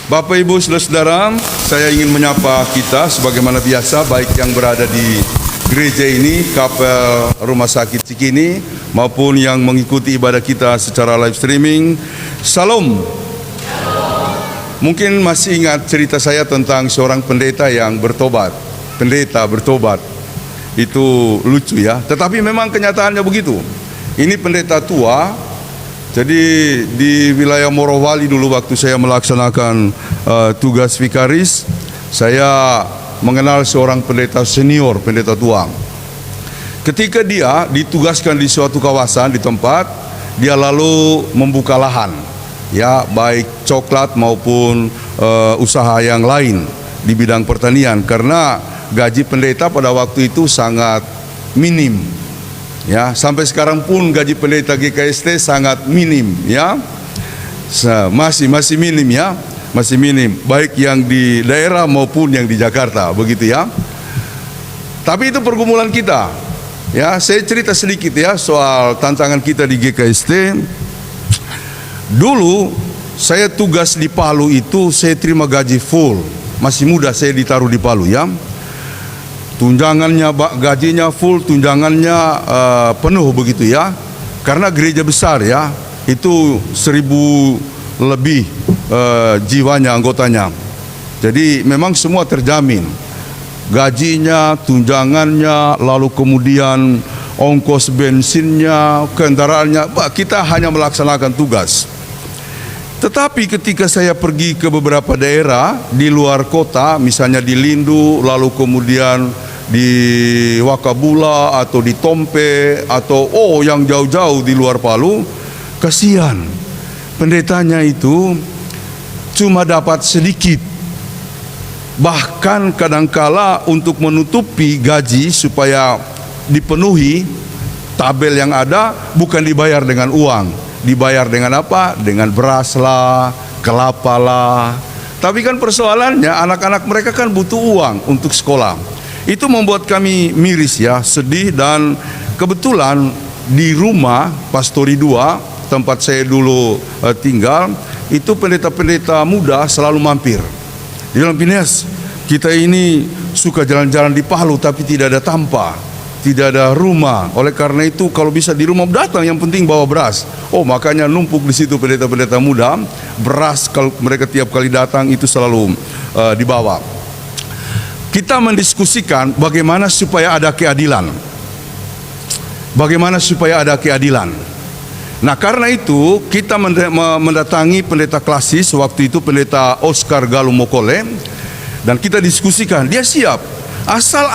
Bapak, Ibu, Saudara-saudara, saya ingin menyapa kita sebagaimana biasa, baik yang berada di gereja ini, Kapel Rumah Sakit Cikini, maupun yang mengikuti ibadah kita secara live streaming. Salam. Mungkin masih ingat cerita saya tentang seorang pendeta yang bertobat. Pendeta bertobat. Itu lucu ya, tetapi memang kenyataannya begitu. Ini pendeta tua. Jadi di wilayah Morowali dulu waktu saya melaksanakan tugas vikaris, saya mengenal seorang pendeta senior, pendeta tua. Ketika dia ditugaskan di suatu kawasan, di tempat, dia lalu membuka lahan, ya, baik coklat maupun usaha yang lain di bidang pertanian, karena gaji pendeta pada waktu itu sangat minim. Ya, sampai sekarang pun gaji pendeta GKST sangat minim, ya. Masih minim, ya. Masih minim, baik yang di daerah maupun yang di Jakarta, begitu ya. Tapi itu pergumulan kita. Ya, saya cerita sedikit ya soal tantangan kita di GKST. Dulu saya tugas di Palu itu saya terima gaji full. Masih muda saya ditaruh di Palu, ya. Tunjangannya, gajinya full, tunjangannya penuh, begitu ya. Karena gereja besar, ya, itu 1000 lebih jiwanya, anggotanya. Jadi memang semua terjamin. Gajinya, tunjangannya, lalu kemudian ongkos bensinnya, kendaraannya, kita hanya melaksanakan tugas. Tetapi ketika saya pergi ke beberapa daerah di luar kota, misalnya di Lindu, lalu kemudian di Wakabula atau di Tompe atau yang jauh-jauh di luar Palu, kasihan pendetanya itu cuma dapat sedikit. Bahkan kadangkala untuk menutupi gaji supaya dipenuhi tabel yang ada, bukan dibayar dengan uang, dibayar dengan apa? Dengan beras lah, kelapa lah. Tapi kan persoalannya anak-anak mereka kan butuh uang untuk sekolah. Itu membuat kami miris, ya, sedih. Dan kebetulan di rumah Pastori 2 tempat saya dulu tinggal, itu pendeta-pendeta muda selalu mampir. Dia bilang, Phineas, kita ini suka jalan-jalan di Palu tapi tidak ada tanpa, tidak ada rumah. Oleh karena itu kalau bisa di rumah datang, yang penting bawa beras. Makanya numpuk di situ pendeta-pendeta muda. Beras kalau mereka tiap kali datang itu selalu dibawa. Kita mendiskusikan bagaimana supaya ada keadilan. Bagaimana supaya ada keadilan. Nah, karena itu kita mendatangi pendeta klasis waktu itu, pendeta Oscar Galuh Mokole, dan kita diskusikan, dia siap asal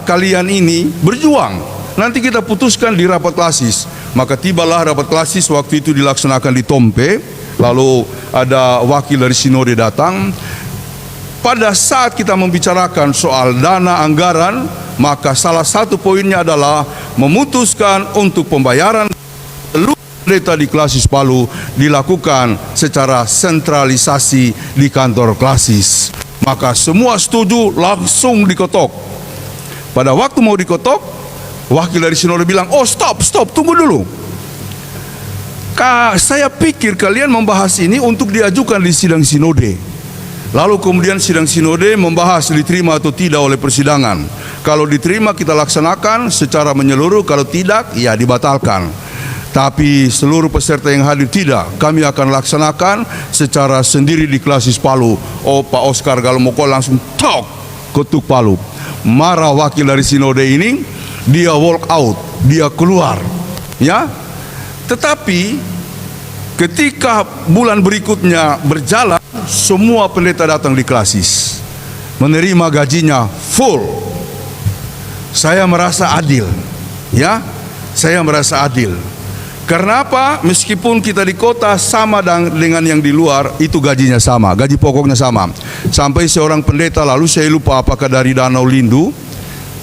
kalian ini berjuang. Nanti kita putuskan di rapat klasis. Maka tibalah rapat klasis waktu itu dilaksanakan di Tompe. Lalu ada wakil dari sinode datang. Pada saat kita membicarakan soal dana anggaran, maka salah satu poinnya adalah memutuskan untuk pembayaran seluruh pendeta di klasis Palu dilakukan secara sentralisasi di kantor klasis. Maka semua setuju, langsung diketok. Pada waktu mau diketok, wakil dari sinode bilang, stop, tunggu dulu. Saya pikir kalian membahas ini untuk diajukan di sidang sinode. Lalu kemudian sidang sinode membahas diterima atau tidak oleh persidangan. Kalau diterima kita laksanakan secara menyeluruh, kalau tidak ya dibatalkan. Tapi seluruh peserta yang hadir tidak, kami akan laksanakan secara sendiri di klasis Palu. Pak Oscar Galuh Mokole langsung ketuk Palu. Marah wakil dari sinode ini, dia walk out, dia keluar, ya. Tetapi ketika bulan berikutnya berjalan, semua pendeta datang di klasis, menerima gajinya full. Saya merasa adil, ya. Saya merasa adil. Karena apa? Meskipun kita di kota sama dengan yang di luar, itu gajinya sama, gaji pokoknya sama. Sampai seorang pendeta, lalu saya lupa apakah dari Danau Lindu.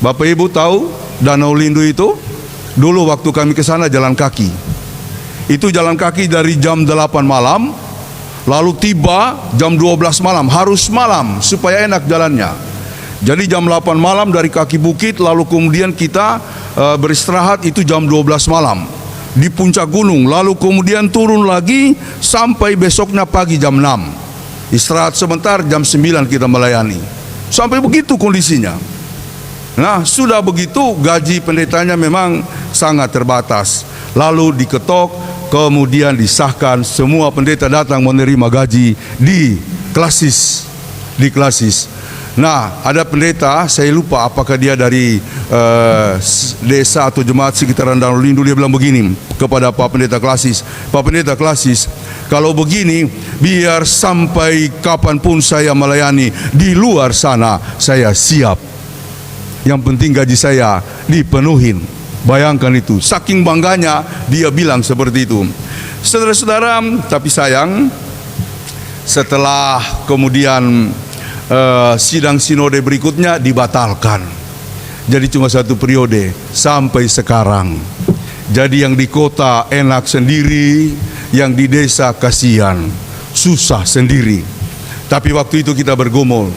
Bapak Ibu tahu Danau Lindu itu? Dulu waktu kami ke sana jalan kaki. Itu jalan kaki dari jam 8 malam, lalu tiba jam 12 malam, harus malam supaya enak jalannya. Jadi jam 8 malam dari kaki bukit, lalu kemudian kita beristirahat itu jam 12 malam di puncak gunung, lalu kemudian turun lagi sampai besoknya pagi jam 6. Istirahat sebentar, jam 9 kita melayani. Sampai begitu kondisinya. Nah, sudah begitu gaji pendetanya memang sangat terbatas. Lalu diketok, kemudian disahkan, semua pendeta datang menerima gaji di klasis. Nah, ada pendeta, saya lupa apakah dia dari desa atau jemaat sekitaran Danau Lindu, dia bilang begini kepada Pak Pendeta Klasis, Pak Pendeta Klasis, kalau begini biar sampai kapanpun saya melayani di luar sana, saya siap. Yang penting gaji saya dipenuhin. Bayangkan itu, saking bangganya dia bilang seperti itu. Saudara-saudara, tapi sayang, setelah kemudian sidang sinode berikutnya dibatalkan. Jadi cuma satu periode sampai sekarang. Jadi yang di kota enak sendiri, yang di desa kasihan, susah sendiri. Tapi waktu itu kita bergumul.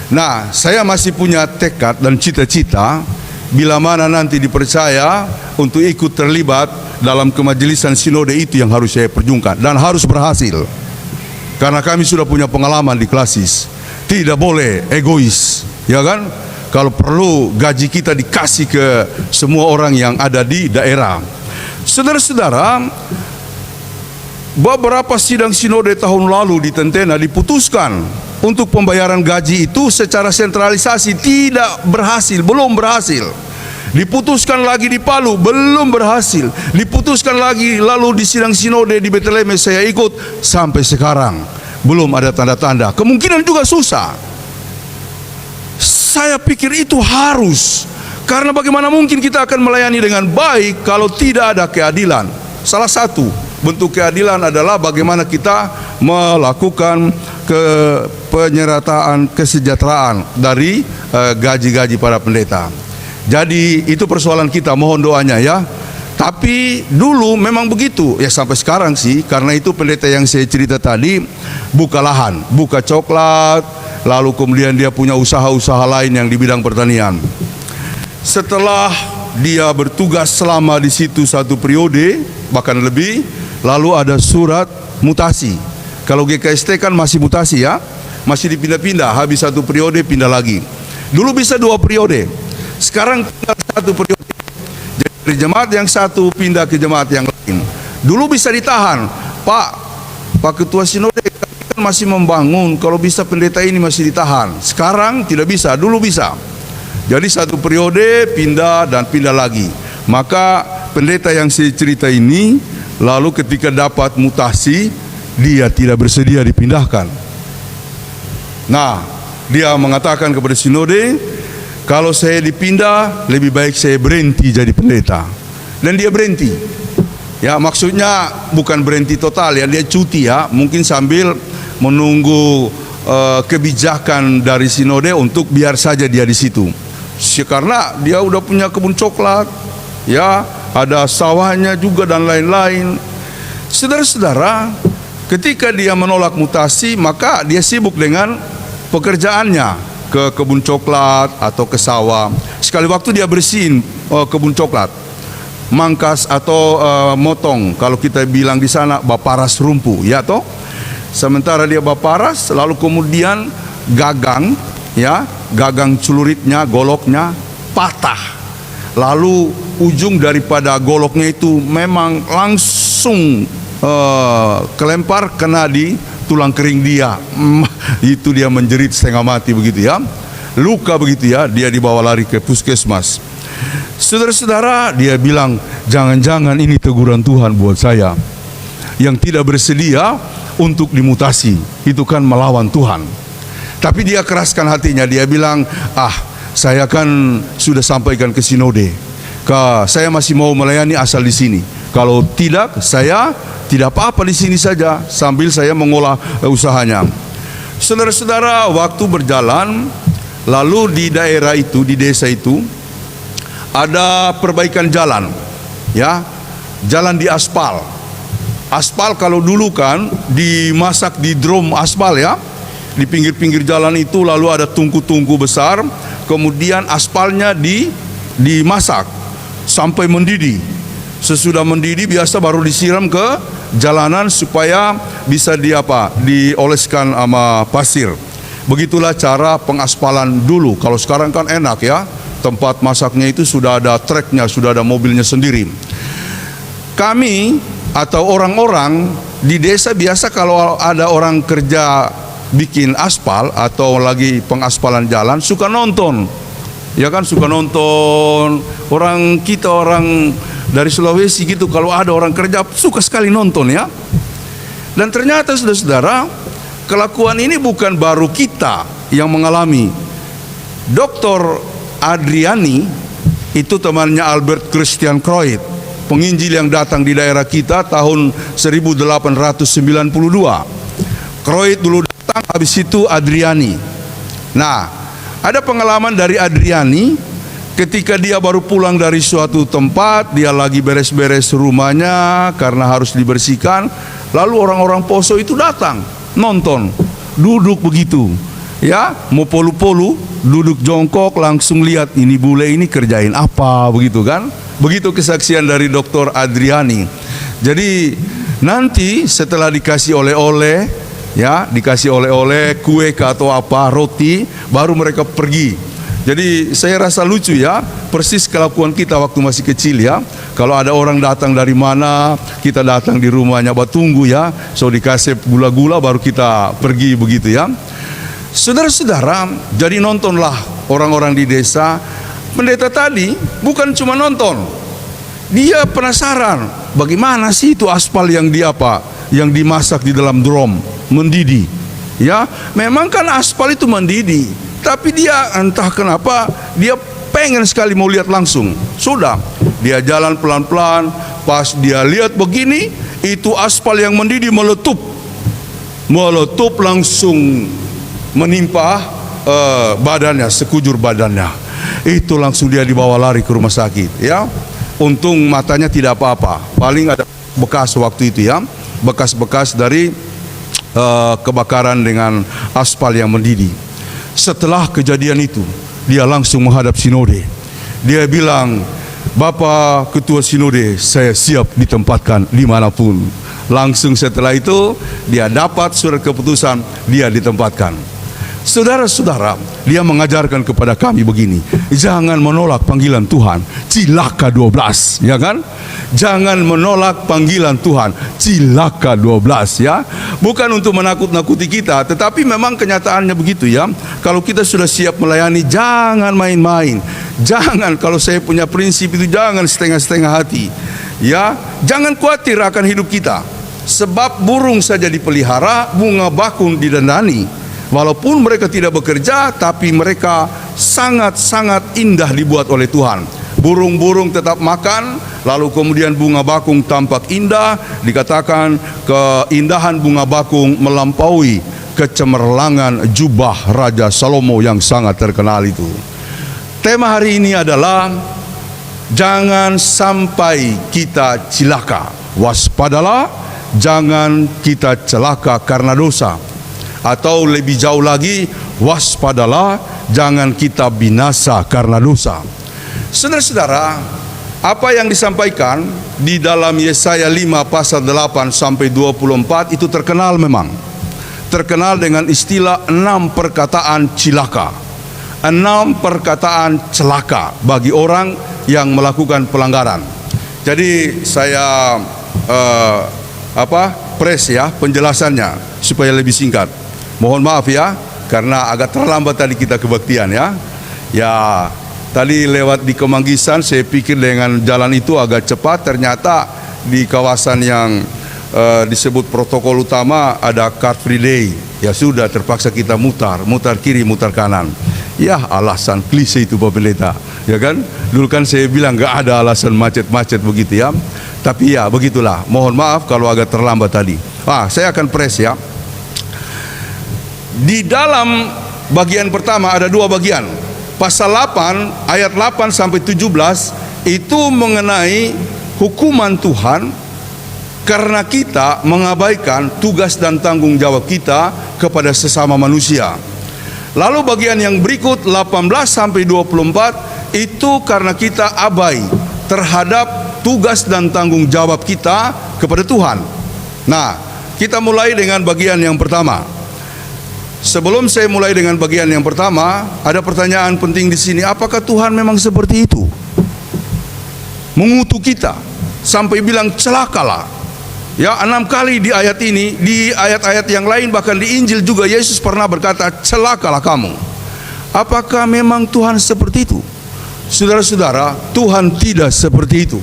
Nah, saya masih punya tekad dan cita-cita bila mana nanti dipercaya untuk ikut terlibat dalam kemajelisan sinode, itu yang harus saya perjuangkan dan harus berhasil. Karena kami sudah punya pengalaman di klasis. Tidak boleh egois, ya kan? Kalau perlu gaji kita dikasih ke semua orang yang ada di daerah. Saudara-saudara, beberapa sidang sinode tahun lalu di Tentena diputuskan untuk pembayaran gaji itu secara sentralisasi, tidak berhasil, belum berhasil. Diputuskan lagi di Palu, belum berhasil. Diputuskan lagi lalu di sidang sinode di Bethlehem, saya ikut, sampai sekarang belum ada tanda-tanda. Kemungkinan juga susah. Saya pikir itu harus, karena bagaimana mungkin kita akan melayani dengan baik kalau tidak ada keadilan. Salah satu bentuk keadilan adalah bagaimana kita melakukan penyerataan kesejahteraan dari gaji-gaji para pendeta. Jadi itu persoalan kita, mohon doanya ya. Tapi dulu memang begitu, ya sampai sekarang sih. Karena itu pendeta yang saya cerita tadi buka lahan, buka coklat, lalu kemudian dia punya usaha-usaha lain yang di bidang pertanian. Setelah dia bertugas selama di situ satu periode, bahkan lebih, lalu ada surat mutasi. Kalau GKST kan masih mutasi ya, masih dipindah-pindah, habis satu periode pindah lagi. Dulu bisa 2 periode, sekarang tinggal 1 periode. Jadi dari jemaat yang satu pindah ke jemaat yang lain. Dulu bisa ditahan, Pak Ketua Sinode kan masih membangun, kalau bisa pendeta ini masih ditahan. Sekarang tidak bisa, dulu bisa. Jadi satu periode pindah dan pindah lagi. Maka pendeta yang saya cerita ini, lalu ketika dapat mutasi, dia tidak bersedia dipindahkan. Nah, dia mengatakan kepada sinode, kalau saya dipindah, lebih baik saya berhenti jadi pendeta. Dan dia berhenti. Ya, maksudnya bukan berhenti total ya, dia cuti ya, mungkin sambil menunggu kebijakan dari sinode untuk biar saja dia di situ. Karena dia udah punya kebun coklat, ya, ada sawahnya juga dan lain-lain. Saudara-saudara, ketika dia menolak mutasi, maka dia sibuk dengan pekerjaannya, ke kebun coklat atau ke sawah. Sekali waktu dia bersihin kebun coklat, mangkas atau motong, kalau kita bilang di sana baparas rumpu, ya toh. Sementara dia baparas, lalu kemudian gagang, ya, gagang celuritnya, goloknya patah. Lalu ujung daripada goloknya itu memang langsung kelempar kena di tulang kering dia. Itu dia menjerit setengah mati begitu ya, luka begitu ya, dia dibawa lari ke puskesmas. Saudara-saudara, dia bilang, jangan-jangan ini teguran Tuhan buat saya yang tidak bersedia untuk dimutasi, itu kan melawan Tuhan. Tapi dia keraskan hatinya, dia bilang, saya kan sudah sampaikan ke sinode, saya masih mau melayani asal di sini. Kalau tidak, saya tidak apa-apa di sini saja sambil saya mengolah usahanya. Saudara-saudara, waktu berjalan, lalu di daerah itu, di desa itu ada perbaikan jalan, ya, jalan di aspal. Aspal kalau dulu kan dimasak di drum aspal ya, di pinggir-pinggir jalan itu lalu ada tungku-tungku besar, kemudian aspalnya dimasak sampai mendidih. Sesudah mendidih biasa baru disiram ke jalanan supaya bisa dioleskan sama pasir. Begitulah cara pengaspalan dulu. Kalau sekarang kan enak ya, tempat masaknya itu sudah ada treknya, sudah ada mobilnya sendiri. Kami atau orang-orang di desa biasa kalau ada orang kerja bikin aspal atau lagi pengaspalan jalan suka nonton. Ya kan, suka nonton. Orang dari Sulawesi gitu, kalau ada orang kerja suka sekali nonton ya. Dan ternyata saudara-saudara, kelakuan ini bukan baru kita yang mengalami. Dr. Adriani itu temannya Albert Christian Kreutz, penginjil yang datang di daerah kita tahun 1892. Kreutz dulu datang, habis itu Adriani. Nah, ada pengalaman dari Adriani ketika dia baru pulang dari suatu tempat, dia lagi beres-beres rumahnya karena harus dibersihkan. Lalu orang-orang Poso itu datang, nonton, duduk begitu. Ya, mau polu-polu, duduk jongkok, langsung lihat ini bule ini kerjain apa, begitu kan. Begitu kesaksian dari Dr. Adriani. Jadi nanti setelah dikasih oleh-oleh, ya, dikasih oleh-oleh, kue atau apa, roti, baru mereka pergi. Jadi saya rasa lucu ya, persis kelakuan kita waktu masih kecil ya. Kalau ada orang datang dari mana, kita datang di rumahnya, tunggu ya, so dikasih gula-gula baru kita pergi begitu ya. Saudara-saudara, jadi nontonlah orang-orang di desa. Pendeta tadi bukan cuma nonton, dia penasaran bagaimana sih itu aspal yang yang dimasak di dalam drum mendidih. Ya, memang kan aspal itu mendidih, tapi dia entah kenapa dia pengen sekali mau lihat langsung. Sudah, dia jalan pelan-pelan, pas dia lihat begini, itu aspal yang mendidih meletup langsung menimpa badannya, sekujur badannya. Itu langsung dia dibawa lari ke rumah sakit ya. Untung matanya tidak apa-apa, paling ada bekas waktu itu ya, bekas-bekas dari kebakaran dengan aspal yang mendidih. Setelah kejadian itu, dia langsung menghadap sinode. Dia bilang, Bapak Ketua Sinode, saya siap ditempatkan dimanapun. Langsung setelah itu, dia dapat surat keputusan, dia ditempatkan. Saudara-saudara, dia mengajarkan kepada kami begini, jangan menolak panggilan Tuhan, cilaka 12, ya kan? Jangan menolak panggilan Tuhan, cilaka 12 ya. Bukan untuk menakut-nakuti kita, tetapi memang kenyataannya begitu ya. Kalau kita sudah siap melayani, jangan main-main. Jangan, kalau saya punya prinsip itu, jangan setengah-setengah hati. Ya, jangan khawatir akan hidup kita. Sebab burung saja dipelihara, bunga bakung didandani. Walaupun mereka tidak bekerja, tapi mereka sangat-sangat indah dibuat oleh Tuhan. Burung-burung tetap makan, lalu kemudian bunga bakung tampak indah. Dikatakan keindahan bunga bakung melampaui kecemerlangan jubah Raja Salomo yang sangat terkenal itu. Tema hari ini adalah jangan sampai kita cilaka. Waspadalah, jangan kita celaka karena dosa. Atau lebih jauh lagi, waspadalah, jangan kita binasa karena dosa. Saudara-saudara, apa yang disampaikan di dalam Yesaya 5 pasal 8 sampai 24 itu terkenal memang. Terkenal dengan istilah 6 perkataan cilaka. 6 perkataan celaka bagi orang yang melakukan pelanggaran. Jadi saya press ya penjelasannya supaya lebih singkat. Mohon maaf ya, karena agak terlambat tadi kita kebaktian ya. Ya, tadi lewat di Kemanggisan, saya pikir dengan jalan itu agak cepat. Ternyata di kawasan yang disebut protokol utama ada Car Free Day. Ya sudah, terpaksa kita mutar kiri, mutar kanan. Ya, alasan klise itu Pak Pendeta, ya kan? Dulu kan saya bilang nggak ada alasan macet-macet begitu ya. Tapi ya begitulah. Mohon maaf kalau agak terlambat tadi. Saya akan press ya. Di dalam bagian pertama ada 2 bagian. Pasal 8 ayat 8 sampai 17 itu mengenai hukuman Tuhan karena kita mengabaikan tugas dan tanggung jawab kita kepada sesama manusia. Lalu bagian yang berikut 18 sampai 24 itu karena kita abai terhadap tugas dan tanggung jawab kita kepada Tuhan. Nah, kita mulai dengan bagian yang pertama. Sebelum saya mulai dengan bagian yang pertama, ada pertanyaan penting di sini. Apakah Tuhan memang seperti itu? Mengutuk kita sampai bilang celakalah. Ya, 6 kali di ayat ini, di ayat-ayat yang lain, bahkan di Injil juga Yesus pernah berkata, celakalah kamu. Apakah memang Tuhan seperti itu? Saudara-saudara, Tuhan tidak seperti itu.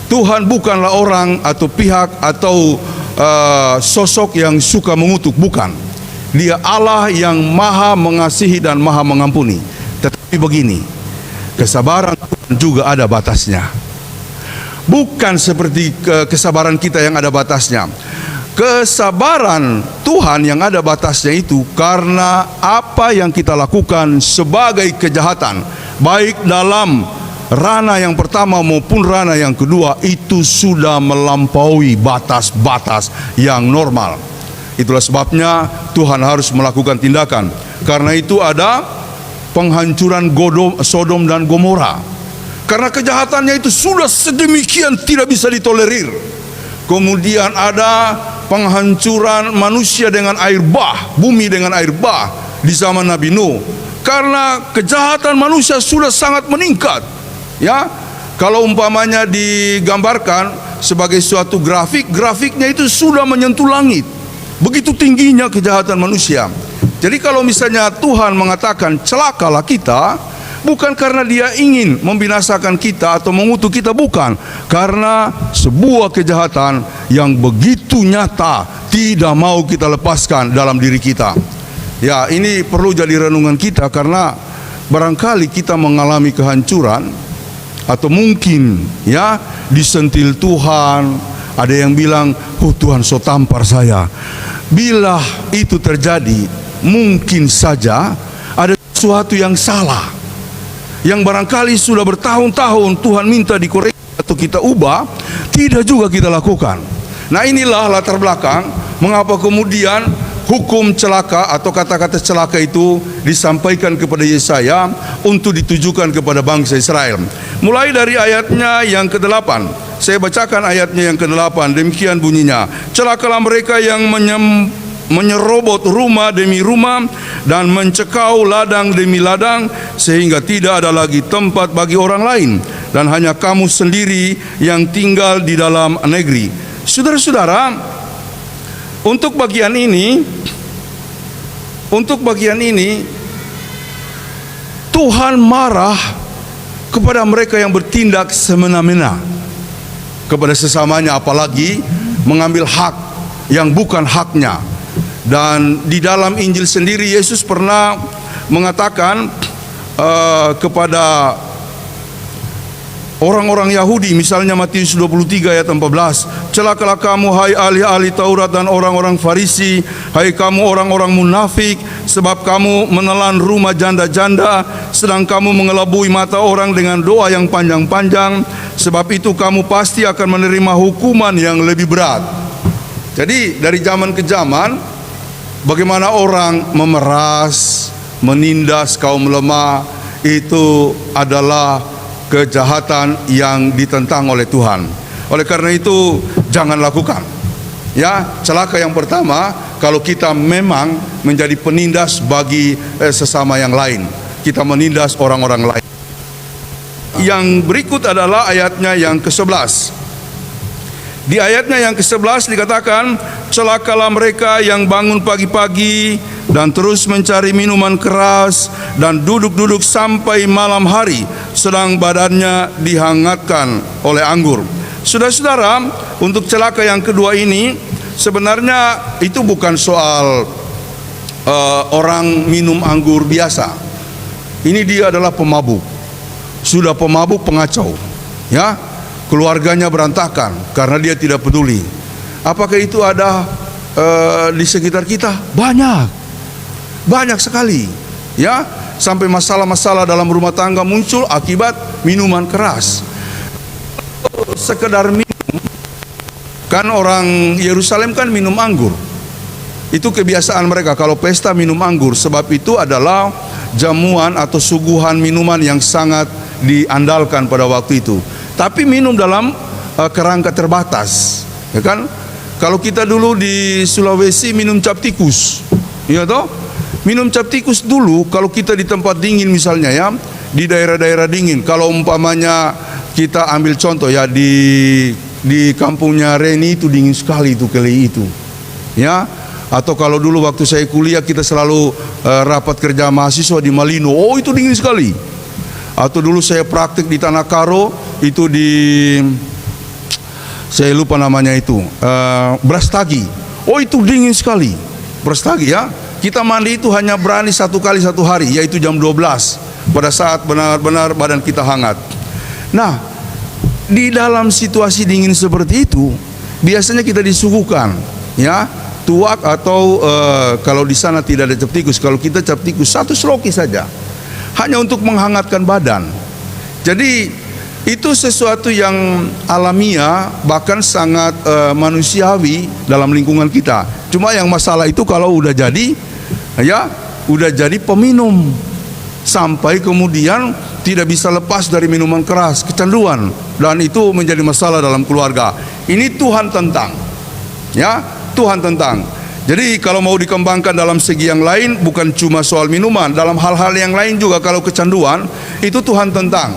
Tuhan bukanlah orang atau pihak atau sosok yang suka mengutuk, bukan. Dia Allah yang maha mengasihi dan maha mengampuni. Tetapi begini, kesabaran Tuhan juga ada batasnya. Bukan seperti kesabaran kita yang ada batasnya. Kesabaran Tuhan yang ada batasnya itu karena apa yang kita lakukan sebagai kejahatan, baik dalam ranah yang pertama maupun ranah yang kedua, itu sudah melampaui batas-batas yang normal. Itulah sebabnya Tuhan harus melakukan tindakan. Karena itu ada penghancuran Sodom dan Gomora. Karena kejahatannya itu sudah sedemikian tidak bisa ditolerir. Kemudian ada penghancuran manusia dengan air bah, bumi dengan air bah di zaman Nabi Nuh. Karena kejahatan manusia sudah sangat meningkat. Ya, kalau umpamanya digambarkan sebagai suatu grafiknya itu sudah menyentuh langit. Begitu tingginya kejahatan manusia. Jadi kalau misalnya Tuhan mengatakan celakalah kita, bukan karena dia ingin membinasakan kita atau mengutuk kita, bukan. Karena sebuah kejahatan yang begitu nyata tidak mau kita lepaskan dalam diri kita. Ya, ini perlu jadi renungan kita, karena barangkali kita mengalami kehancuran atau mungkin ya disentil Tuhan. Ada yang bilang, oh Tuhan so tampar saya. Bila itu terjadi, mungkin saja ada sesuatu yang salah, yang barangkali sudah bertahun-tahun Tuhan minta dikoreksi atau kita ubah, tidak juga kita lakukan. Nah, inilah latar belakang mengapa kemudian hukum celaka atau kata-kata celaka itu disampaikan kepada Yesaya untuk ditujukan kepada bangsa Israel. Mulai dari ayatnya yang ke-8. Saya bacakan ayatnya yang ke-8. Demikian bunyinya. Celakalah mereka yang menyerobot rumah demi rumah dan mencekau ladang demi ladang, sehingga tidak ada lagi tempat bagi orang lain, dan hanya kamu sendiri yang tinggal di dalam negeri. Saudara-saudara, untuk bagian ini Tuhan marah kepada mereka yang bertindak semena-mena kepada sesamanya, apalagi mengambil hak yang bukan haknya. Dan di dalam Injil sendiri Yesus pernah mengatakan kepada orang-orang Yahudi, misalnya Matius 23 ayat 14, celakalah kamu hai ahli-ahli Taurat dan orang-orang Farisi, hai kamu orang-orang munafik, sebab kamu menelan rumah janda-janda, sedang kamu mengelabui mata orang dengan doa yang panjang-panjang. Sebab itu kamu pasti akan menerima hukuman yang lebih berat. Jadi dari zaman ke zaman, bagaimana orang memeras, menindas kaum lemah, itu adalah kejahatan yang ditentang oleh Tuhan. Oleh karena itu jangan lakukan. Ya, celaka yang pertama kalau kita memang menjadi penindas bagi sesama yang lain. Kita menindas orang-orang lain. Yang berikut adalah ayatnya yang ke-11. Di ayatnya yang ke-11 dikatakan, celakalah mereka yang bangun pagi-pagi dan terus mencari minuman keras dan duduk-duduk sampai malam hari, sedang badannya dihangatkan oleh anggur. Saudara-saudara, untuk celaka yang kedua ini sebenarnya itu bukan soal orang minum anggur biasa. Ini dia adalah pemabuk. Sudah pemabuk, pengacau, ya, keluarganya berantakan karena dia tidak peduli. Apakah itu ada di sekitar kita? Banyak sekali, ya, sampai masalah-masalah dalam rumah tangga muncul akibat minuman keras. Sekedar minum, kan orang Yerusalem kan minum anggur. Itu kebiasaan mereka kalau pesta minum anggur, sebab itu adalah jamuan atau suguhan minuman yang sangat diandalkan pada waktu itu. tapi minum dalam kerangka terbatas, ya kan? Kalau kita dulu di Sulawesi minum cap tikus, ya toh? Minum cap tikus dulu kalau kita di tempat dingin misalnya ya, di daerah-daerah dingin. Kalau umpamanya kita ambil contoh ya di kampungnya Reni itu dingin sekali itu kali itu, ya. Atau kalau dulu waktu saya kuliah kita selalu rapat kerja mahasiswa di Malino, oh itu dingin sekali. Atau dulu saya praktik di Tanah Karo itu di, saya lupa namanya itu, Brastagi. Oh itu dingin sekali, Brastagi ya. Kita mandi itu hanya berani 1 kali 1 hari, yaitu jam 12 pada saat benar-benar badan kita hangat. Nah, di dalam situasi dingin seperti itu, biasanya kita disuguhkan, ya, tuak atau kalau di sana tidak ada cap tikus, kalau kita cap tikus 1 sloki saja, hanya untuk menghangatkan badan. Jadi itu sesuatu yang alamiah, bahkan sangat manusiawi dalam lingkungan kita. Cuma yang masalah itu kalau udah jadi, ya, udah jadi peminum, sampai kemudian tidak bisa lepas dari minuman keras, kecanduan, dan itu menjadi masalah dalam keluarga. Ini Tuhan tentang, ya, Tuhan tentang. Jadi kalau mau dikembangkan dalam segi yang lain, bukan cuma soal minuman, dalam hal-hal yang lain juga kalau kecanduan, itu Tuhan tentang.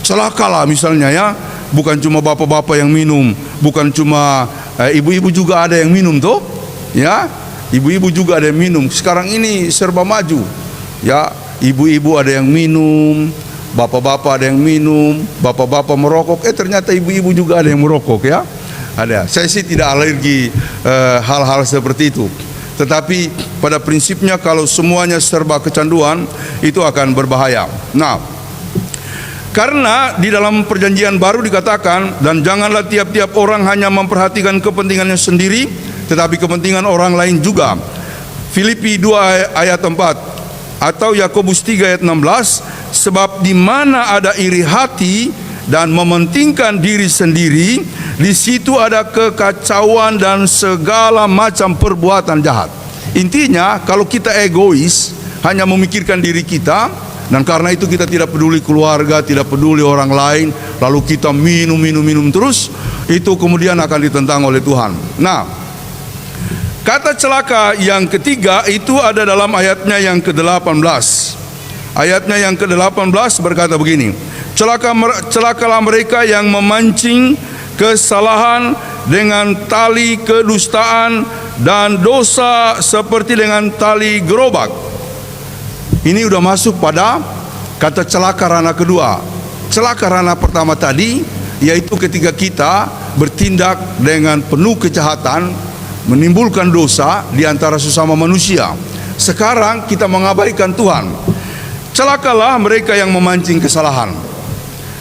Celakalah misalnya ya, bukan cuma bapak-bapak yang minum, bukan cuma ibu-ibu juga ada yang minum tuh, ya, ibu-ibu juga ada yang minum. Sekarang ini serba maju, ya, ibu-ibu ada yang minum, bapak-bapak ada yang minum, bapak-bapak merokok, ternyata ibu-ibu juga ada yang merokok ya. Ada. Saya sih tidak alergi hal-hal seperti itu. Tetapi pada prinsipnya kalau semuanya serba kecanduan, itu akan berbahaya. Nah, karena di dalam perjanjian baru dikatakan, dan janganlah tiap-tiap orang hanya memperhatikan kepentingannya sendiri, tetapi kepentingan orang lain juga. Filipi 2 ayat 4 atau Yakobus 3 ayat 16, sebab di mana ada iri hati dan mementingkan diri sendiri, di situ ada kekacauan dan segala macam perbuatan jahat. Intinya kalau kita egois, hanya memikirkan diri kita, dan karena itu kita tidak peduli keluarga, tidak peduli orang lain, lalu kita minum terus, itu kemudian akan ditentang oleh Tuhan. Nah, kata celaka yang ketiga itu ada dalam ayatnya yang ke-18. Ayatnya yang ke-18 berkata begini, celakalah mereka yang memancing kesalahan dengan tali kedustaan dan dosa seperti dengan tali gerobak. Ini udah masuk pada kata celaka ranah kedua. Celaka ranah pertama tadi yaitu ketika kita bertindak dengan penuh kejahatan, menimbulkan dosa di antara sesama manusia. Sekarang kita mengabaikan Tuhan. Celakalah mereka yang memancing kesalahan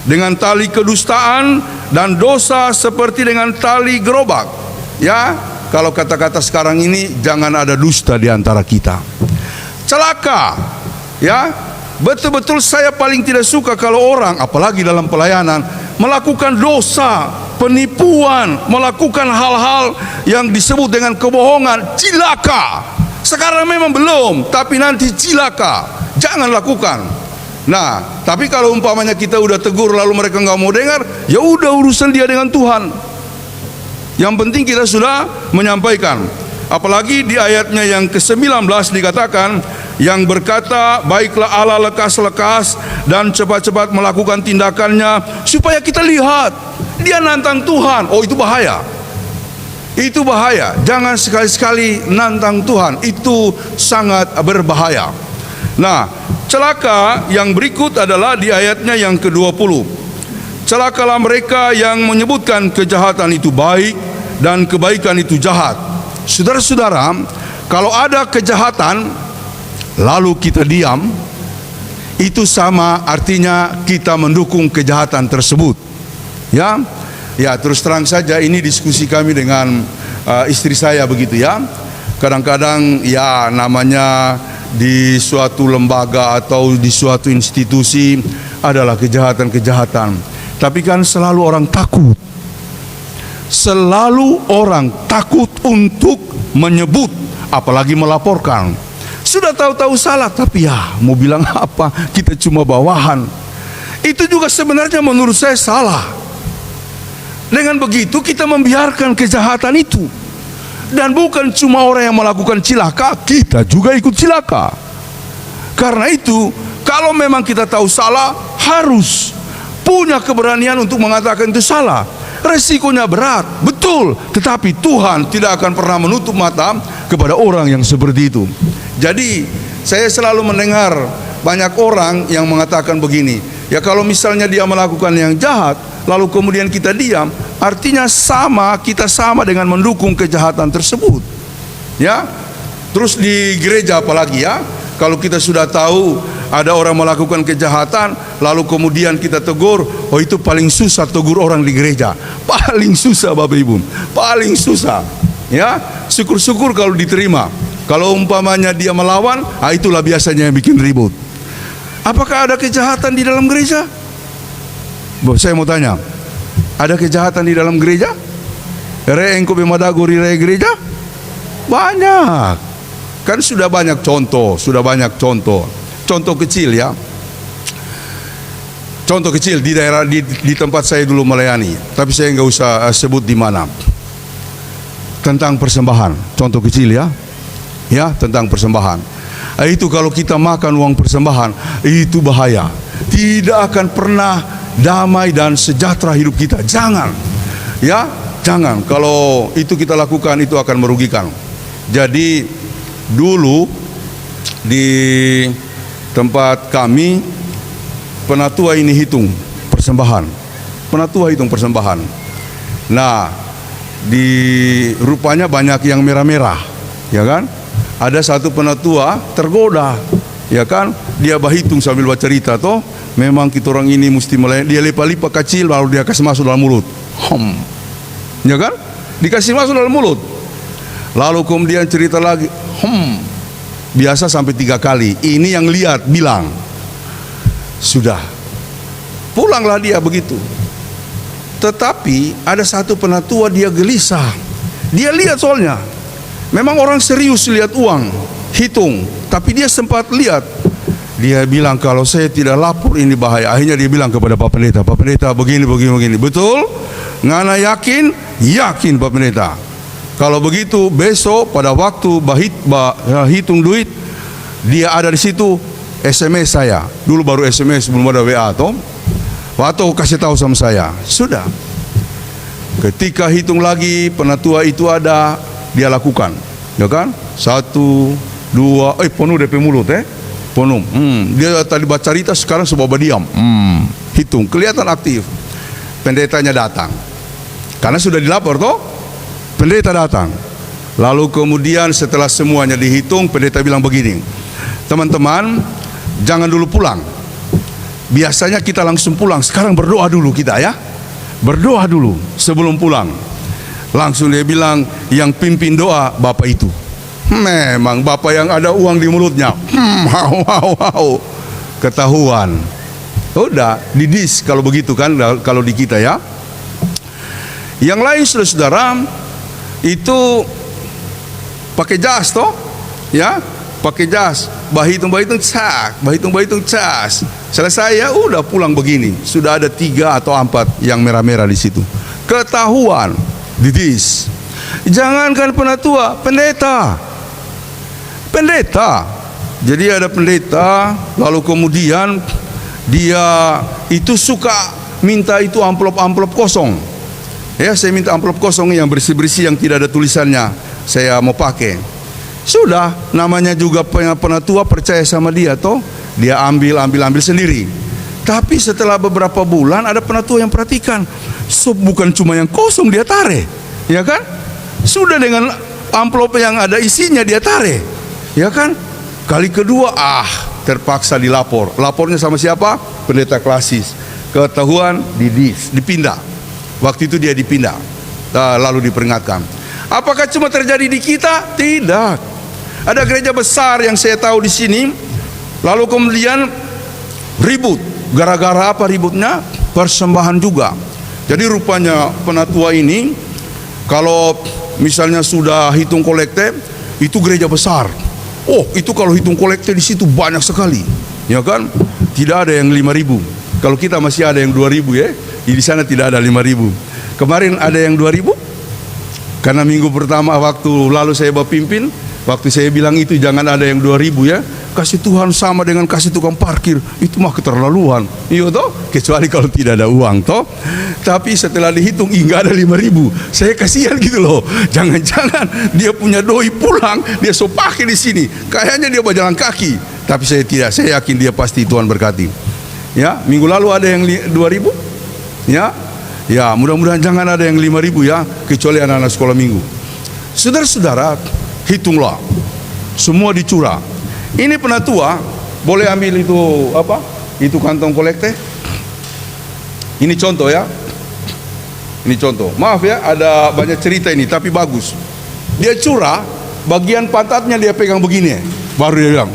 dengan tali kedustaan dan dosa seperti dengan tali gerobak. Ya, kalau kata-kata sekarang ini, jangan ada dusta di antara kita. Celaka, ya, betul-betul saya paling tidak suka kalau orang, apalagi dalam pelayanan, melakukan dosa, penipuan, melakukan hal-hal yang disebut dengan kebohongan. Cilaka. Sekarang memang belum, tapi nanti cilaka. Jangan lakukan. Nah, tapi kalau umpamanya kita udah tegur lalu mereka nggak mau dengar, ya udah urusan dia dengan Tuhan. Yang penting kita sudah menyampaikan. Apalagi di ayatnya yang ke-19 dikatakan, yang berkata, baiklah Allah lekas-lekas dan cepat-cepat melakukan tindakannya, supaya kita lihat dia nantang Tuhan. Oh, itu bahaya. Itu bahaya. Jangan sekali-sekali nantang Tuhan. Itu sangat berbahaya. Nah, celaka yang berikut adalah di ayatnya yang ke-20. Celakalah mereka yang menyebutkan kejahatan itu baik dan kebaikan itu jahat. Saudara-saudara, kalau ada kejahatan lalu kita diam, itu sama artinya kita mendukung kejahatan tersebut. Ya, terus terang saja ini diskusi kami dengan istri saya begitu ya. Kadang-kadang ya namanya di suatu lembaga atau di suatu institusi adalah kejahatan-kejahatan. Tapi kan selalu orang takut. Selalu orang takut untuk menyebut, apalagi melaporkan. Sudah tahu-tahu salah, tapi ya mau bilang apa, kita cuma bawahan. Itu juga sebenarnya menurut saya salah. Dengan begitu kita membiarkan kejahatan itu. Dan bukan cuma orang yang melakukan cilaka, kita juga ikut cilaka. Karena itu, kalau memang kita tahu salah, harus punya keberanian untuk mengatakan itu salah. Resikonya berat, betul, tetapi Tuhan tidak akan pernah menutup mata kepada orang yang seperti itu. Jadi saya selalu mendengar banyak orang yang mengatakan begini, ya kalau misalnya dia melakukan yang jahat lalu kemudian kita diam, artinya kita sama dengan mendukung kejahatan tersebut. Ya, terus di gereja apalagi ya, kalau kita sudah tahu ada orang melakukan kejahatan lalu kemudian kita tegur, oh itu paling susah tegur orang di gereja, paling susah Bapak Ibu, paling susah. Ya, syukur-syukur kalau diterima. Kalau umpamanya dia melawan, itulah biasanya yang bikin ribut. Apakah ada kejahatan di dalam gereja? Saya mau tanya, ada kejahatan di dalam gereja? Engko bemadagori re gereja? Banyak. Kan sudah banyak contoh, Contoh kecil ya. Contoh kecil di daerah di tempat saya dulu melayani, tapi saya nggak usah sebut di mana. Tentang persembahan, contoh kecil ya. Ya, tentang persembahan. Itu kalau kita makan uang persembahan, itu bahaya. Tidak akan pernah damai dan sejahtera hidup kita. Jangan. Ya, jangan. Kalau itu kita lakukan, itu akan merugikan. Jadi dulu di tempat kami, penatua ini hitung persembahan. Penatua hitung persembahan. Nah, rupanya banyak yang merah-merah, ya kan? Ada satu penatua tergoda, ya kan? Dia berhitung sambil bercerita, toh memang kita orang ini mesti dia lipat-lipat kecil lalu dia kasih masuk dalam mulut. Ya kan? Dikasih masuk dalam mulut. Lalu kemudian cerita lagi, biasa sampai 3 kali. Ini yang lihat bilang, sudah. Pulanglah dia begitu. Tetapi ada satu penatua dia gelisah. Dia lihat soalnya. Memang orang serius lihat uang, hitung, tapi dia sempat lihat. Dia bilang kalau saya tidak lapor ini bahaya. Akhirnya dia bilang kepada Pak Pendeta, Pak Pendeta begini. Betul? Ngana yakin? Yakin Pak Pendeta. Kalau begitu besok pada waktu hitung duit, dia ada di situ, SMS saya. Dulu baru SMS, belum ada WA toh. Waktu kasih tahu sama saya. Sudah. Ketika hitung lagi penatua itu ada, dia lakukan, ya kan? 1, 2, penuh DP mulut penuh. Dia tadi baca cerita, sekarang sebab diam. Hitung, kelihatan aktif. Pendetanya datang, karena sudah dilapor toh. Pendeta datang. Lalu kemudian setelah semuanya dihitung, pendeta bilang begini, teman-teman, jangan dulu pulang. Biasanya kita langsung pulang. Sekarang berdoa dulu kita ya. Berdoa dulu sebelum pulang. Langsung dia bilang, yang pimpin doa Bapak itu. Memang Bapak yang ada uang di mulutnya. Ketahuan. Udah, didis kalau begitu kan, kalau di kita ya. Yang lain saudara-saudara, itu pakai jas toh, ya, pakai jas, bahitung cas. Selesai ya, udah pulang begini. Sudah ada 3 atau 4 yang merah-merah di situ. Ketahuan. Didis. Jangankan penatua, pendeta. Jadi ada pendeta, lalu kemudian dia itu suka minta itu amplop kosong. Ya, saya minta amplop kosong yang bersih-bersih, yang tidak ada tulisannya. Saya mau pakai. Sudah, namanya juga penatua, percaya sama dia toh. Dia ambil sendiri. Tapi setelah beberapa bulan ada penatua yang perhatikan. Bukan cuma yang kosong dia tarik, ya kan? Sudah dengan amplop yang ada isinya dia tarik, ya kan? Kali kedua, terpaksa dilapor. Lapornya sama siapa? Pendeta klasis. Ketahuan, dipindah. Waktu itu dia dipindah, lalu diperingatkan. Apakah cuma terjadi di kita? Tidak. Ada gereja besar yang saya tahu di sini, lalu kemudian ribut. Gara-gara apa ributnya? Persembahan juga. Jadi rupanya penatua ini, kalau misalnya sudah hitung kolekte, itu gereja besar. Oh, itu kalau hitung kolekte di situ banyak sekali, ya kan? Tidak ada yang 5.000. Kalau kita masih ada yang 2.000 ya. Di sana tidak ada 5.000. Kemarin ada yang 2.000. Karena minggu pertama waktu lalu saya pimpin, waktu saya bilang itu jangan ada yang 2.000 ya. Kasih Tuhan sama dengan kasih tukang parkir, itu mah keterlaluan. Iya toh, kecuali kalau tidak ada uang toh. Tapi setelah dihitung, nggak ada 5.000. Saya kasihan gitu loh. Jangan-jangan dia punya doi pulang, dia so pakai di sini. Kayaknya dia berjalan kaki. Tapi saya tidak, saya yakin dia pasti Tuhan berkati. Ya, minggu lalu ada yang 2.000. Ya, ya mudah-mudahan jangan ada yang 5.000 ya, kecuali anak-anak sekolah minggu. Saudara-saudara, hitunglah, semua dicurah. Ini penatua, boleh ambil itu apa? Itu kantong kolekte. Ini contoh ya. Ini contoh. Maaf ya, ada banyak cerita ini, tapi bagus. Dia curah, bagian pantatnya dia pegang begini, baru dia bilang,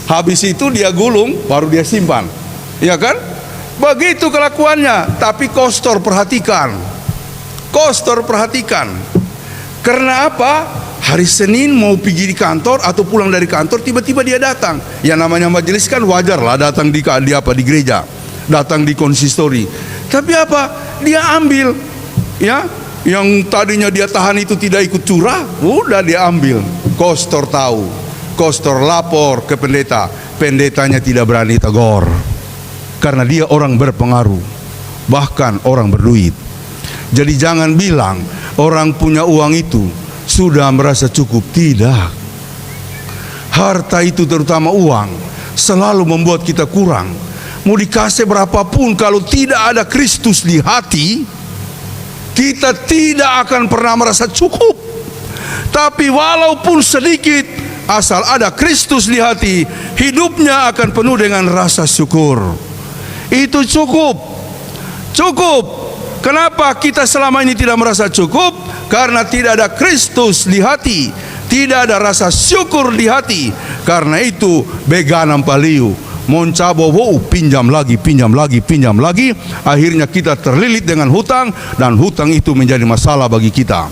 habis itu dia gulung, baru dia simpan. Ya kan? Begitu kelakuannya. Tapi kostor perhatikan. Kostor perhatikan. Karena apa? Hari Senin mau pergi di kantor atau pulang dari kantor, tiba-tiba dia datang. Ya namanya majelis kan wajar lah datang di gereja, datang di konsistori. Tapi apa? Dia ambil, ya, yang tadinya dia tahan itu tidak ikut curah, udah dia ambil. Kostor tahu, kostor lapor ke pendeta, pendetanya tidak berani tegur. Karena dia orang berpengaruh, bahkan orang berduit. Jadi jangan bilang orang punya uang itu sudah merasa cukup. Tidak. Harta itu terutama uang selalu membuat kita kurang. Mau dikasih berapapun kalau tidak ada Kristus di hati, kita tidak akan pernah merasa cukup. Tapi walaupun sedikit, asal ada Kristus di hati, hidupnya akan penuh dengan rasa syukur. Itu cukup. Cukup. Kenapa kita selama ini tidak merasa cukup? Karena tidak ada Kristus di hati, tidak ada rasa syukur di hati. Karena itu beganam paliu, moncabo pinjam lagi, pinjam lagi, pinjam lagi. Akhirnya kita terlilit dengan hutang, dan hutang itu menjadi masalah bagi kita.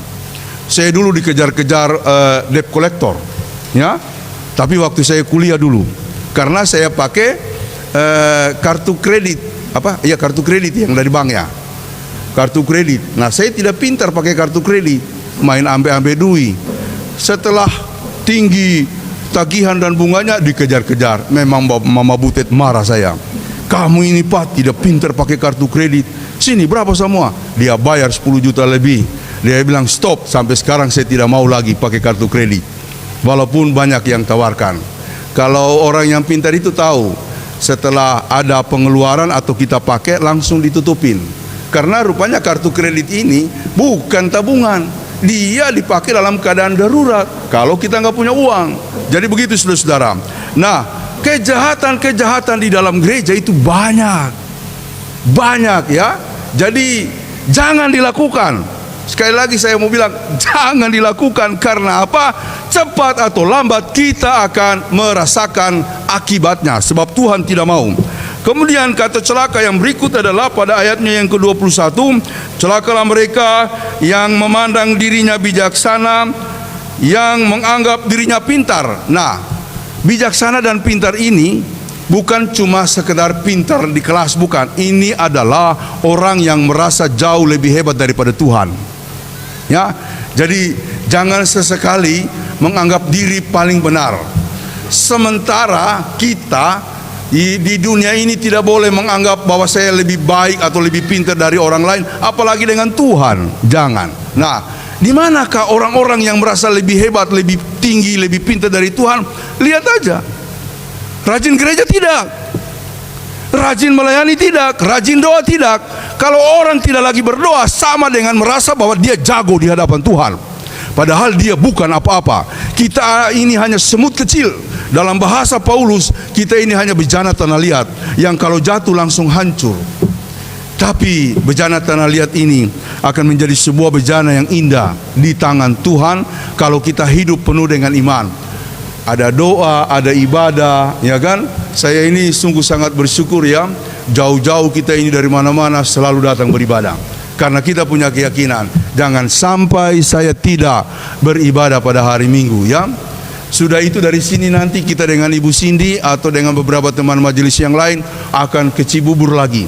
Saya dulu dikejar-kejar debt collector, ya. Tapi waktu saya kuliah dulu, karena saya pakai kartu kredit, apa? Ya kartu kredit yang dari bank ya. Kartu kredit. Nah, saya tidak pintar pakai kartu kredit, main ambe-ambe duit. Setelah tinggi tagihan dan bunganya, dikejar-kejar. Memang Mama Butet marah saya. Kamu ini Pak tidak pintar pakai kartu kredit. Sini berapa semua? Dia bayar 10 juta lebih. Dia bilang stop, sampai sekarang saya tidak mau lagi pakai kartu kredit. Walaupun banyak yang tawarkan. Kalau orang yang pintar itu tahu, setelah ada pengeluaran atau kita pakai langsung ditutupin. Karena rupanya kartu kredit ini bukan tabungan, dia dipakai dalam keadaan darurat kalau kita nggak punya uang. Jadi begitu saudara-saudara. Nah, kejahatan-kejahatan di dalam gereja itu banyak ya. Jadi jangan dilakukan. Sekali lagi saya mau bilang, jangan dilakukan. Karena apa? Cepat atau lambat kita akan merasakan akibatnya, sebab Tuhan tidak mau. Kemudian kata celaka yang berikut adalah pada ayatnya yang ke-21, celakalah mereka yang memandang dirinya bijaksana, yang menganggap dirinya pintar. Nah, bijaksana dan pintar ini bukan cuma sekedar pintar di kelas, bukan. Ini adalah orang yang merasa jauh lebih hebat daripada Tuhan. Ya, jadi jangan sesekali menganggap diri paling benar. Sementara kita di dunia ini tidak boleh menganggap bahwa saya lebih baik atau lebih pintar dari orang lain, apalagi dengan Tuhan. Jangan. Nah, di manakah orang-orang yang merasa lebih hebat, lebih tinggi, lebih pintar dari Tuhan? Lihat aja. Rajin gereja tidak, rajin melayani tidak, rajin doa tidak. Kalau orang tidak lagi berdoa, sama dengan merasa bahwa dia jago di hadapan Tuhan, padahal dia bukan apa-apa. Kita ini hanya semut kecil. Dalam bahasa Paulus, kita ini hanya bejana tanah liat yang kalau jatuh langsung hancur. Tapi bejana tanah liat ini akan menjadi sebuah bejana yang indah di tangan Tuhan kalau kita hidup penuh dengan iman. Ada doa, ada ibadah, ya kan? Saya ini sungguh sangat bersyukur ya. Jauh-jauh kita ini dari mana-mana selalu datang beribadah. Karena kita punya keyakinan, jangan sampai saya tidak beribadah pada hari Minggu ya. Sudah itu dari sini nanti kita dengan Ibu Cindy atau dengan beberapa teman majelis yang lain akan ke Cibubur lagi.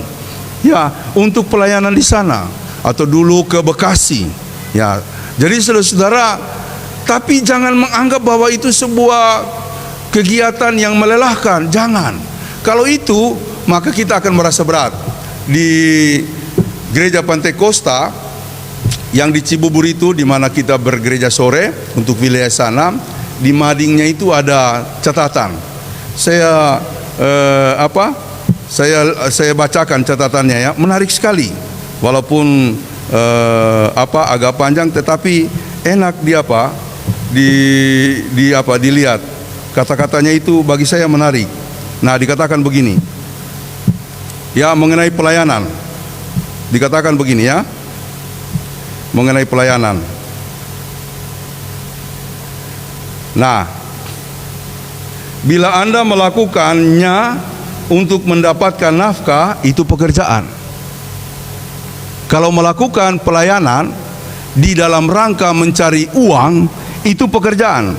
Ya, untuk pelayanan di sana. atau dulu ke Bekasi. Ya, jadi saudara-saudara, tapi jangan menganggap bahwa itu sebuah kegiatan yang melelahkan. Jangan. Kalau itu, maka kita akan merasa berat. Di gereja Pantai Kosta yang di Cibubur itu, di mana kita bergereja sore untuk wilayah sana, di madingnya itu ada catatan. Saya saya bacakan catatannya ya, menarik sekali. Walaupun agak panjang, tetapi enak dilihat. Kata-katanya itu bagi saya menarik. Nah, dikatakan begini. Ya, mengenai pelayanan. Dikatakan begini ya. Mengenai pelayanan. Nah, bila Anda melakukannya untuk mendapatkan nafkah, itu pekerjaan. Kalau melakukan pelayanan di dalam rangka mencari uang, itu pekerjaan.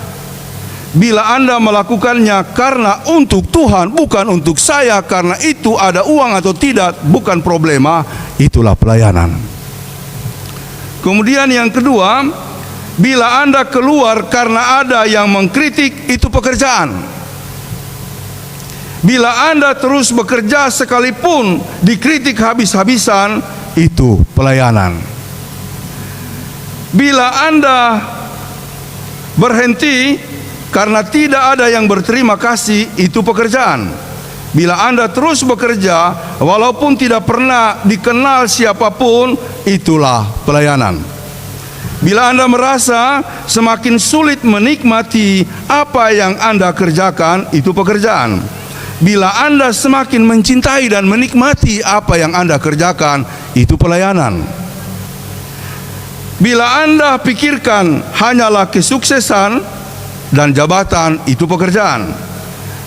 Bila Anda melakukannya karena untuk Tuhan, bukan untuk saya, karena itu ada uang atau tidak, bukan problema, itulah pelayanan. Kemudian yang kedua, bila Anda keluar karena ada yang mengkritik, itu pekerjaan. Bila Anda terus bekerja sekalipun dikritik habis-habisan, itu pelayanan. Bila Anda berhenti karena tidak ada yang berterima kasih, itu pekerjaan. Bila Anda terus bekerja walaupun tidak pernah dikenal siapapun, itulah pelayanan. Bila Anda merasa semakin sulit menikmati apa yang Anda kerjakan, itu pekerjaan. Bila Anda semakin mencintai dan menikmati apa yang Anda kerjakan, itu pelayanan. Bila Anda pikirkan hanyalah kesuksesan dan jabatan, itu pekerjaan.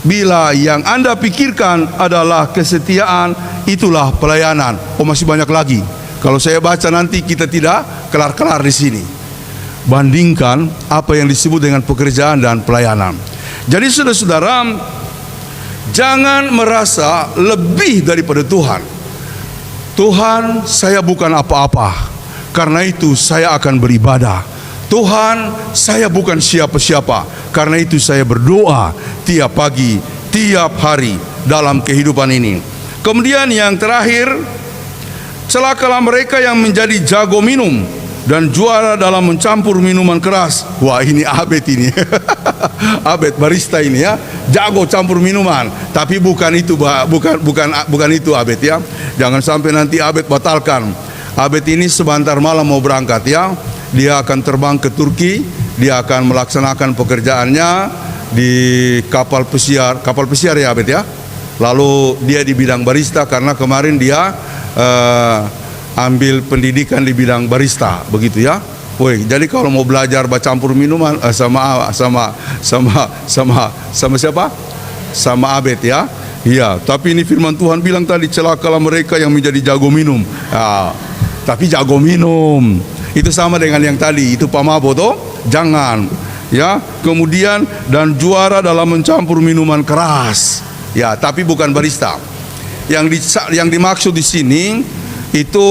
Bila yang Anda pikirkan adalah kesetiaan, itulah pelayanan. Oh, masih banyak lagi. Kalau saya baca nanti kita tidak kelar-kelar di sini. Bandingkan apa yang disebut dengan pekerjaan dan pelayanan. Jadi saudara-saudara, jangan merasa lebih daripada Tuhan. Tuhan, saya bukan apa-apa, karena itu saya akan beribadah. Tuhan, saya bukan siapa-siapa, karena itu saya berdoa tiap pagi, tiap hari dalam kehidupan ini. Kemudian yang terakhir, celakalah mereka yang menjadi jago minum dan juara dalam mencampur minuman keras. Wah, ini Abed ini. Abed barista ini ya, jago campur minuman. Tapi bukan itu, bukan itu Abed ya. Jangan sampai nanti Abed batalkan. Abed ini sebentar malam mau berangkat ya. Dia akan terbang ke Turki, dia akan melaksanakan pekerjaannya di kapal pesiar ya Abed ya. Lalu dia di bidang barista karena kemarin dia ambil pendidikan di bidang barista, begitu ya. Woi, jadi kalau mau belajar campur minuman sama siapa? Sama Abed ya. Iya, tapi ini firman Tuhan bilang tadi, celakalah mereka yang menjadi jago minum. Tapi jago minum itu sama dengan yang tadi, itu pamabo toh? Jangan ya. Kemudian dan juara dalam mencampur minuman keras. Ya, tapi bukan barista. Yang dimaksud di sini itu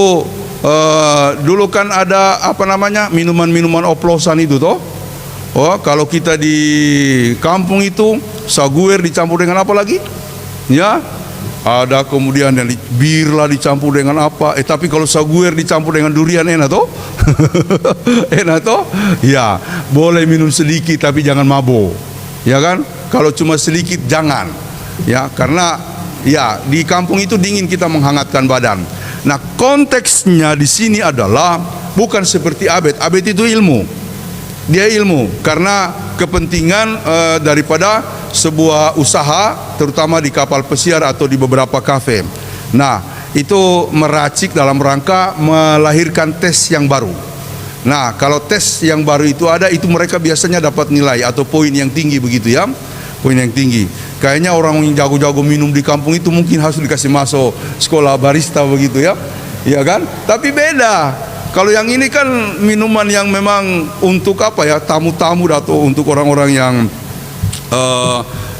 dulu kan ada minuman-minuman oplosan itu toh. Oh, kalau kita di kampung itu saguer dicampur dengan apa lagi? Ya, ada kemudian yang bir lah dicampur dengan apa. Tapi kalau saguer dicampur dengan durian enak toh? Enak toh? Ya, boleh minum sedikit tapi jangan mabuk. Ya kan? Kalau cuma sedikit jangan. Ya, karena ya di kampung itu dingin, kita menghangatkan badan. Nah, konteksnya di sini adalah bukan seperti Abed. Abed itu ilmu. Dia ilmu karena kepentingan daripada sebuah usaha, terutama di kapal pesiar atau di beberapa kafe. Nah, itu meracik dalam rangka melahirkan tes yang baru. Nah, kalau tes yang baru itu ada, itu mereka biasanya dapat nilai atau poin yang tinggi begitu ya. Poin yang tinggi. Kayaknya orang yang jago-jago minum di kampung itu mungkin harus dikasih masuk sekolah barista begitu ya. Iya kan? Tapi beda. Kalau yang ini kan minuman yang memang untuk apa ya, tamu-tamu atau untuk orang-orang yang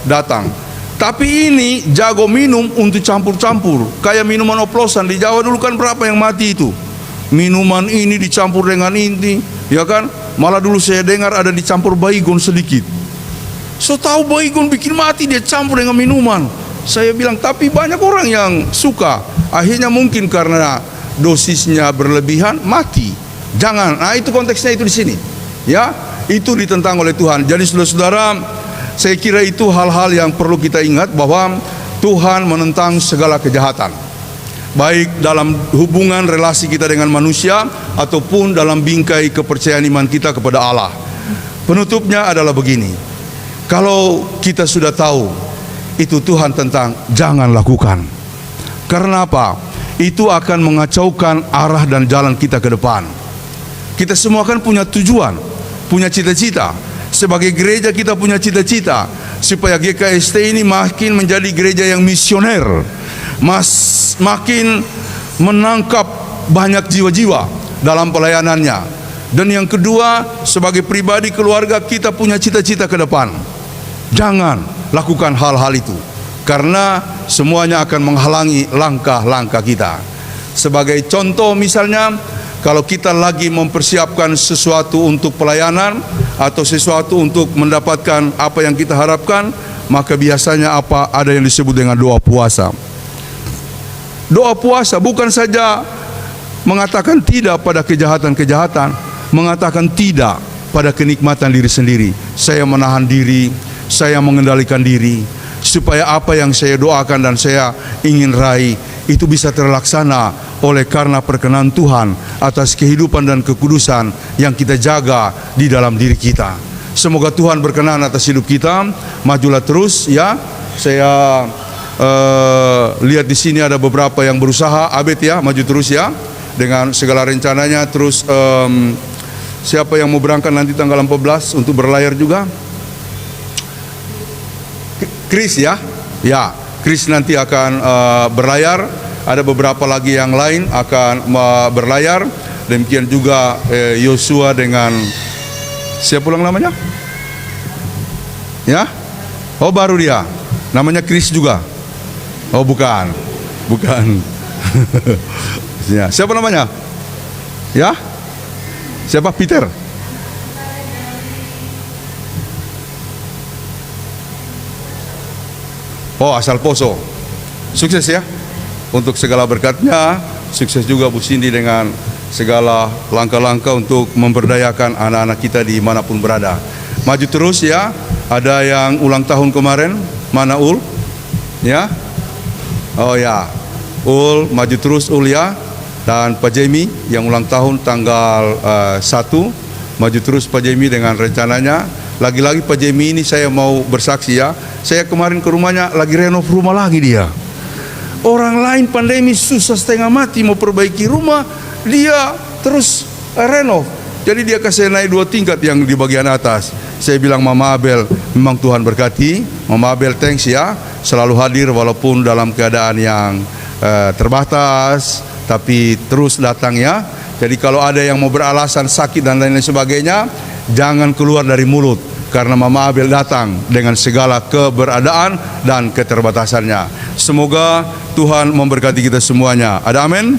datang. Tapi ini jago minum untuk campur-campur. Kayak minuman oplosan di Jawa dulu kan berapa yang mati itu? minuman ini dicampur dengan ini, ya kan? Malah dulu saya dengar ada dicampur baygon sedikit. So tahu baygon bikin mati, dia campur dengan minuman. Saya bilang, tapi banyak orang yang suka. Akhirnya mungkin karena dosisnya berlebihan mati. Jangan. Nah, itu konteksnya itu di sini. Ya, itu ditentang oleh Tuhan. Jadi saudara-saudara, saya kira itu hal-hal yang perlu kita ingat bahwa Tuhan menentang segala kejahatan. Baik dalam hubungan relasi kita dengan manusia ataupun dalam bingkai kepercayaan iman kita kepada Allah. Penutupnya adalah begini. Kalau kita sudah tahu itu Tuhan tentang, jangan lakukan. Karena apa? Itu akan mengacaukan arah dan jalan kita ke depan. Kita semua kan punya tujuan, punya cita-cita. Sebagai gereja kita punya cita-cita supaya GKST ini makin menjadi gereja yang misioner, makin menangkap banyak jiwa-jiwa dalam pelayanannya. Dan yang kedua, sebagai pribadi keluarga kita punya cita-cita ke depan. Jangan lakukan hal-hal itu, karena semuanya akan menghalangi langkah-langkah kita. Sebagai contoh misalnya, kalau kita lagi mempersiapkan sesuatu untuk pelayanan atau sesuatu untuk mendapatkan apa yang kita harapkan, maka biasanya ada yang disebut dengan doa puasa. Doa puasa bukan saja mengatakan tidak pada kejahatan-kejahatan, mengatakan tidak pada kenikmatan diri sendiri. Saya menahan diri, saya mengendalikan diri, supaya apa yang saya doakan dan saya ingin raih itu bisa terlaksana oleh karena perkenan Tuhan atas kehidupan dan kekudusan yang kita jaga di dalam diri kita. Semoga Tuhan berkenan atas hidup kita. Majulah terus ya. Saya lihat di sini ada beberapa yang berusaha. Abed ya, maju terus ya dengan segala rencananya. Terus siapa yang mau berangkat nanti tanggal 14 untuk berlayar juga? Chris ya, ya, Chris nanti akan berlayar. Ada beberapa lagi yang lain akan berlayar. Demikian juga Yosua dengan siapa ulang namanya? Ya, oh baru dia, namanya Chris juga. Oh bukan, bukan. Ya, siapa namanya? Ya, siapa? Peter. Oh, asal Poso. Sukses ya untuk segala berkatnya. Sukses juga Bu Cindy dengan segala langkah-langkah untuk memberdayakan anak-anak kita di manapun berada. Maju terus ya. Ada yang ulang tahun kemarin. Mana Ul? Ya. Oh ya, Ul maju terus Ul ya. Dan Pak Jamie yang ulang tahun tanggal 1. Maju terus Pak Jamie dengan rencananya. Lagi-lagi Pak Jamie ini saya mau bersaksi ya. Saya kemarin ke rumahnya lagi renov rumah lagi dia. Orang lain pandemi susah setengah mati mau perbaiki rumah, dia terus renov. Jadi dia kasih naik 2 tingkat yang di bagian atas. Saya bilang, Mama Abel, memang Tuhan berkati. Mama Abel thanks ya, selalu hadir walaupun dalam keadaan yang terbatas, tapi terus datang ya. Jadi kalau ada yang mau beralasan sakit dan lain-lain sebagainya, jangan keluar dari mulut, karena Mama Abel datang dengan segala keberadaan dan keterbatasannya. Semoga Tuhan memberkati kita semuanya. Ada amin?